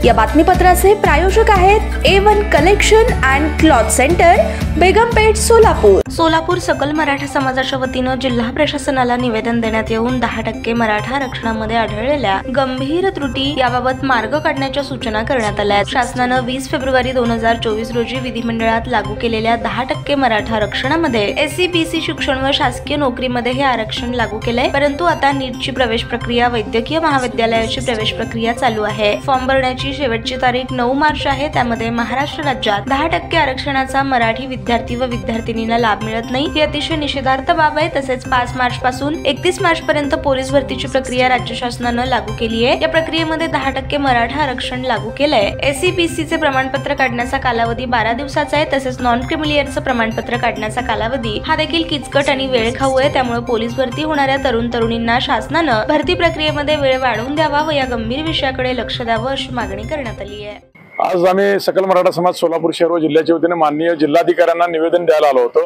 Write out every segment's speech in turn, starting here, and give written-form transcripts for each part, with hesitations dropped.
या बातमीपत्राचे प्रायोजक आहेत A1 collection and cloth centre, Begampeth, Solapur. Solapur सकल मराठा समाजाच्या वतीने जिल्हा प्रशासनाला निवेदन देण्यात येऊन 10% मराठा आरक्षणामध्ये आढळलेल्या गंभीर त्रुटी याबाबत मार्ग काढण्याच्या सूचना करण्यात आल्या आहेत। शासनाने 20 फेब्रुवारी 2024 रोजी विधिमंडळात लागू केलेल्या 10% मराठा आरक्षणामध्ये SC/BC शिक्षण व शासकीय नोकरीमध्ये हे आरक्षण लागू केले, परंतु आता नीटची प्रवेश प्रक्रिया, वैद्यकीय महाविद्यालयाची प्रवेश प्रक्रिया चालू आहे। फॉर्म भरण्याची शेवटची तारीख 9 मार्च आहे। त्यामध्ये महाराष्ट्र राज्यात 10% आरक्षणाचा मराठी विद्यार्थी व विद्यार्थिनींना लाभ मिळत नाही, ही अतिशय निषेधार्थ बाब आहे। तसेच 5 मार्च पासून 31 मार्च पर्यंत पोलीस भरतीची प्रक्रिया राज्य शासनाने लागू केली आहे। या प्रक्रियेमध्ये 10% मराठा आरक्षण लागू केलंय। SC/BC चे प्रमाणपत्र काढण्याचा कालावधी 12 दिवसाचा आहे। तसेच नॉन क्रिमिलियरचं प्रमाणपत्र काढण्याचा कालावधी हा देखील किचकट आणि वेळखाऊ आहे। त्यामुळे पोलीस भरती होणाऱ्या तरुणांना शासनाने भरती प्रक्रियेमध्ये वेळ वाढवून द्यावा व या गंभीर विषयाकडे लक्ष द्यावं अशी मागणी करण्यात आली आहे। आज आम्ही सकल मराठा समाज सोलापूर शहर व जिल्ह्याच्या वतीने माननीय जिल्हाधिकाऱ्यांना निवेदन द्यायला आलो होतो।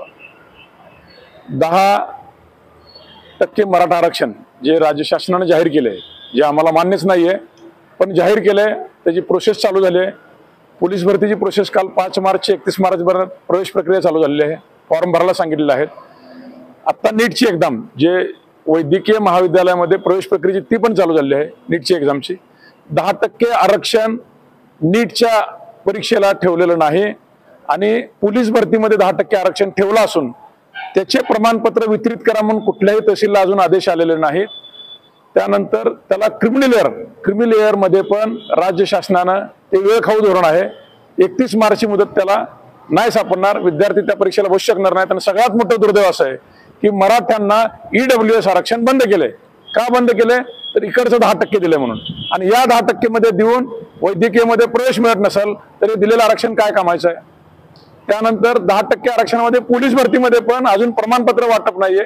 10% मराठा आरक्षण जे राज्य शासनाने जाहीर केले, जे आम्हाला मान्यच नाहीये, पण जाहीर केले, त्याची प्रोसेस चालू झाली आहे। पोलीस भरतीची प्रोसेस काल 5 मार्च 31 मार्च पर्यंत प्रवेश प्रक्रिया चालू झालेली आहे। फॉर्म भरायला सांगितलेले आहेत। आता नीटची एक्झाम जे वैद्यकीय महाविद्यालयामध्ये प्रवेश प्रक्रियेची ती पण चालू झाली आहे। नीटची एक्झामची 10% आरक्षण नीटच्या परीक्षेला ठेवलेलं नाही आणि पोलीस भरतीमध्ये 10% आरक्षण ठेवलं असून त्याचे प्रमाणपत्र वितरित करा म्हणून कुठल्याही तहसीलला अजून आदेश आलेले नाहीत। त्यानंतर त्याला क्रिमिलेअर मध्ये पण राज्य शासनानं ते वेळखाऊ धोरण आहे। 31 मार्चची मुदत त्याला नाही सापडणार, विद्यार्थी त्या परीक्षेला बसू शकणार नाहीत। आणि सगळ्यात मोठं दुर्दैव असं आहे की मराठ्यांना EWS आरक्षण बंद केले। का बंद केले तर इकडचं 10% दिले म्हणून, आणि या 10% मध्ये देऊन वैद्यकीय मध्ये प्रवेश मिळत नसेल तरी दिलेलं आरक्षण काय कामायचं आहे। त्यानंतर 10% आरक्षणामध्ये पोलीस भरतीमध्ये पण अजून प्रमाणपत्र वाटप नाहीये,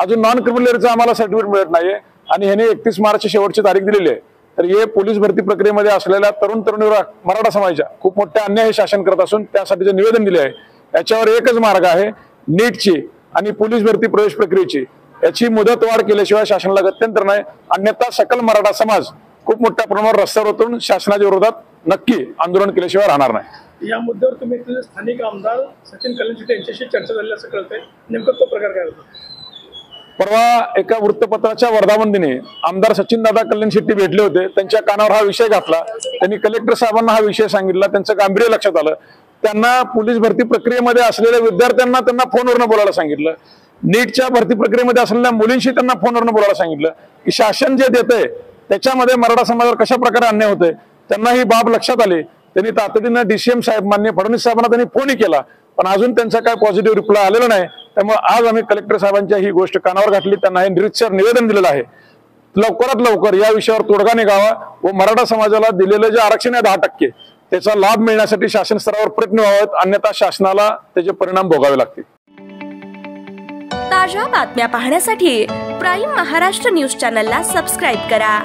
अजून नॉन क्रिमिलियरचं आम्हाला सर्टिफिकेट मिळत नाहीये आणि ह्याने 31 मार्च शेवटची तारीख दिलेली आहे। तर हे पोलीस भरती प्रक्रियेमध्ये असलेल्या तरुणीवर मराठा समाजाच्या खूप मोठ्या अन्याय हे शासन करत असून त्यासाठीचे निवेदन दिले आहे। याच्यावर एकच मार्ग आहे, नीटची आणि पोलीस भरती प्रवेश प्रक्रियेची याची मुदतवाढ केल्याशिवाय शासनाला गत्यंतर नाही, अन्यथा सकल मराठा समाज खूप मोठ्या प्रमाणावर रस्त्यावर उतरून शासनाच्या विरोधात नक्की आंदोलन केल्याशिवाय राहणार नाही। या मुद्द्यावर तुम्ही स्थानिक आमदार सचिन कल्याणशेट्टी यांच्याशी चर्चा झाली असं कळतंय, नेमकं तो प्रकार काय होता? परवा एका वृत्तपत्राच्या वर्धापन दिनी आमदार सचिन दादा कल्याणशेट्टी भेटले होते। त्यांच्या कानावर हा विषय घातला, त्यांनी कलेक्टर साहेबांना हा विषय सांगितला, त्यांचं गांभीर्य लक्षात आलं। त्यांना पोलीस भरती प्रक्रियेमध्ये असलेल्या विद्यार्थ्यांना त्यांना फोनवरनं बोलायला सांगितलं, नीटच्या भरती प्रक्रियेमध्ये असलेल्या मुलींशी त्यांना फोनवरनं बोलायला सांगितलं की शासन जे देतंय त्याच्यामध्ये मराठा समाजावर कशा प्रकारे अन्याय होतोय। त्यांना ही बाब लक्षात आली। त्यांनी तातडीनं DCM साहेब माननीय फडणवीस साहेबांना त्यांनी फोनही केला, पण अजून त्यांचा काय पॉझिटिव्ह रिप्लाय आलेला नाही। त्यामुळे आज आम्ही कलेक्टर साहेबांच्या ही गोष्ट कानावर घातली, त्यांना हे निरीक्षर निवेदन दिलेलं आहे। लवकरात लवकर या विषयावर तोडगा निघावा व मराठा समाजाला दिलेलं जे आरक्षण आहे 10% त्याचा लाभ मिळण्यासाठी शासन स्तरावर प्रयत्न व्हावेत, अन्यथा शासनाला त्याचे परिणाम भोगावे लागतील। ताज्या बातम्या पाहण्यासाठी प्राईम महाराष्ट्र न्यूज चॅनलला सबस्क्राईब करा।